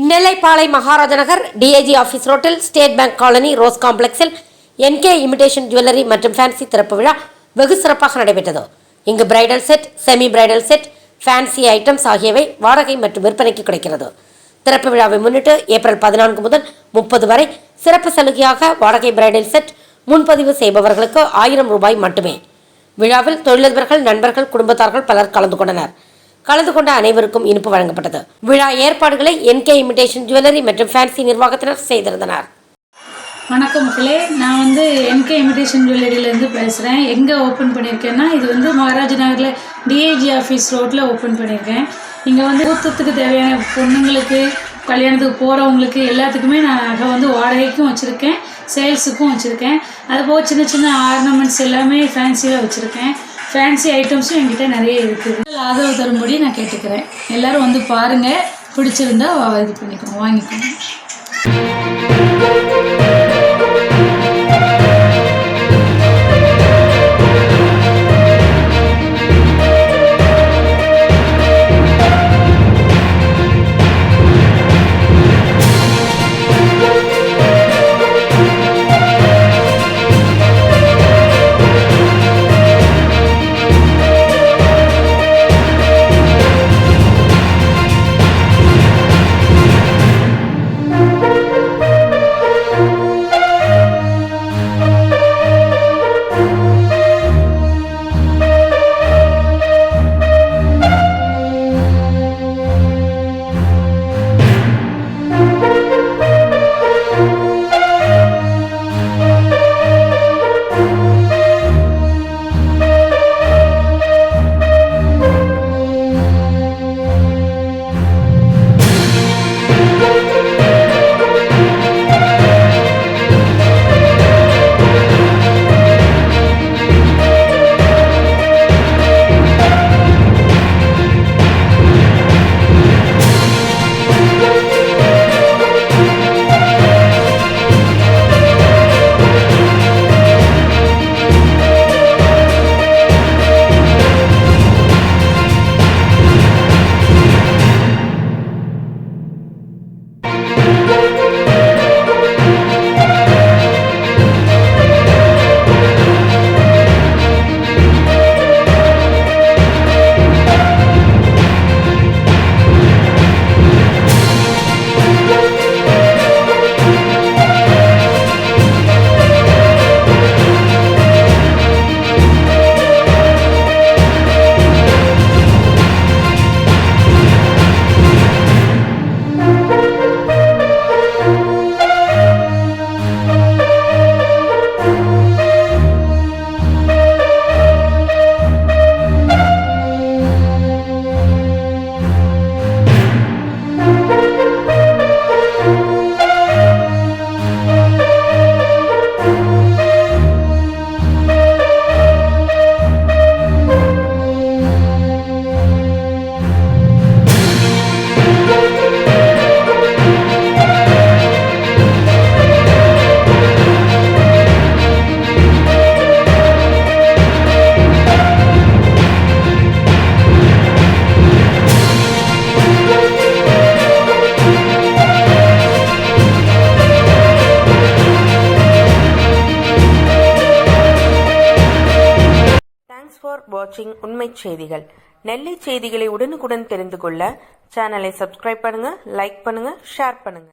நெல்லைப்பாளை Maharaja Nagar DIG office ரோட்டில் State Bank colony Rose காம்ப்ளெக்ஸில் NK imitation jewellery மற்றும் ஃபேன்சி திறப்பு விழா வெகு சிறப்பாக நடைபெற்றது. இங்கு bridal set, semi bridal set, fancy items ஆகியவை வாடகை மற்றும் விற்பனைக்கு கிடைக்கிறது. திறப்பு விழாவை முன்னிட்டு ஏப்ரல் 14 முதல் 30 வரை சிறப்பு சலுகையாக வாடகை பிரைடல் செட் முன்பதிவு செய்பவர்களுக்கு 1000 ரூபாய் மட்டுமே. விழாவில் தொழிலதிபர்கள், நண்பர்கள், குடும்பத்தார்கள் பலர் கலந்து கொண்டனர். கலந்து கொண்ட அனைவருக்கும் இனிப்பு வழங்கப்பட்டது. விழா ஏற்பாடுகளை என்கே இமிடேஷன் ஜுவல்லரி மற்றும் ஃபேன்சி நிர்வாகத்தினர் செய்திருந்தனர். வணக்கம் மக்களே, நான் என்கே இமிடேஷன் ஜுவல்லரியிலேருந்து பேசுகிறேன். எங்கே ஓப்பன் பண்ணியிருக்கேன்னா, இது மகாராஜா நகரில் டிஐஜி ஆஃபீஸ் ரோட்டில் ஓப்பன் பண்ணியிருக்கேன். இங்கே ஊத்தத்துக்கு தேவையான பொண்ணுங்களுக்கு, கல்யாணத்துக்கு போகிறவங்களுக்கு எல்லாத்துக்குமே நான் நகை வாடகைக்கும் வச்சுருக்கேன், சேல்ஸுக்கும் வச்சுருக்கேன். அதுபோக சின்ன சின்ன ஆர்னமெண்ட்ஸ் எல்லாமே ஃபேன்சியில் வச்சுருக்கேன். ஃபேன்சி ஐட்டம்ஸும் என்கிட்ட நிறைய இருக்குது. ஆதரவு தரும்படி நான் கேட்டுக்கிறேன். எல்லோரும் பாருங்கள், பிடிச்சிருந்தா இது பண்ணிக்கோங்க, வாங்கிக்கோங்க. ஃபார் வாட்சிங் உண்மை செய்திகள். நெல்லை செய்திகளை உடனுக்குடன் தெரிந்து கொள்ள சேனலை சப்ஸ்கிரைப் பண்ணுங்க, லைக் பண்ணுங்க, ஷேர் பண்ணுங்க.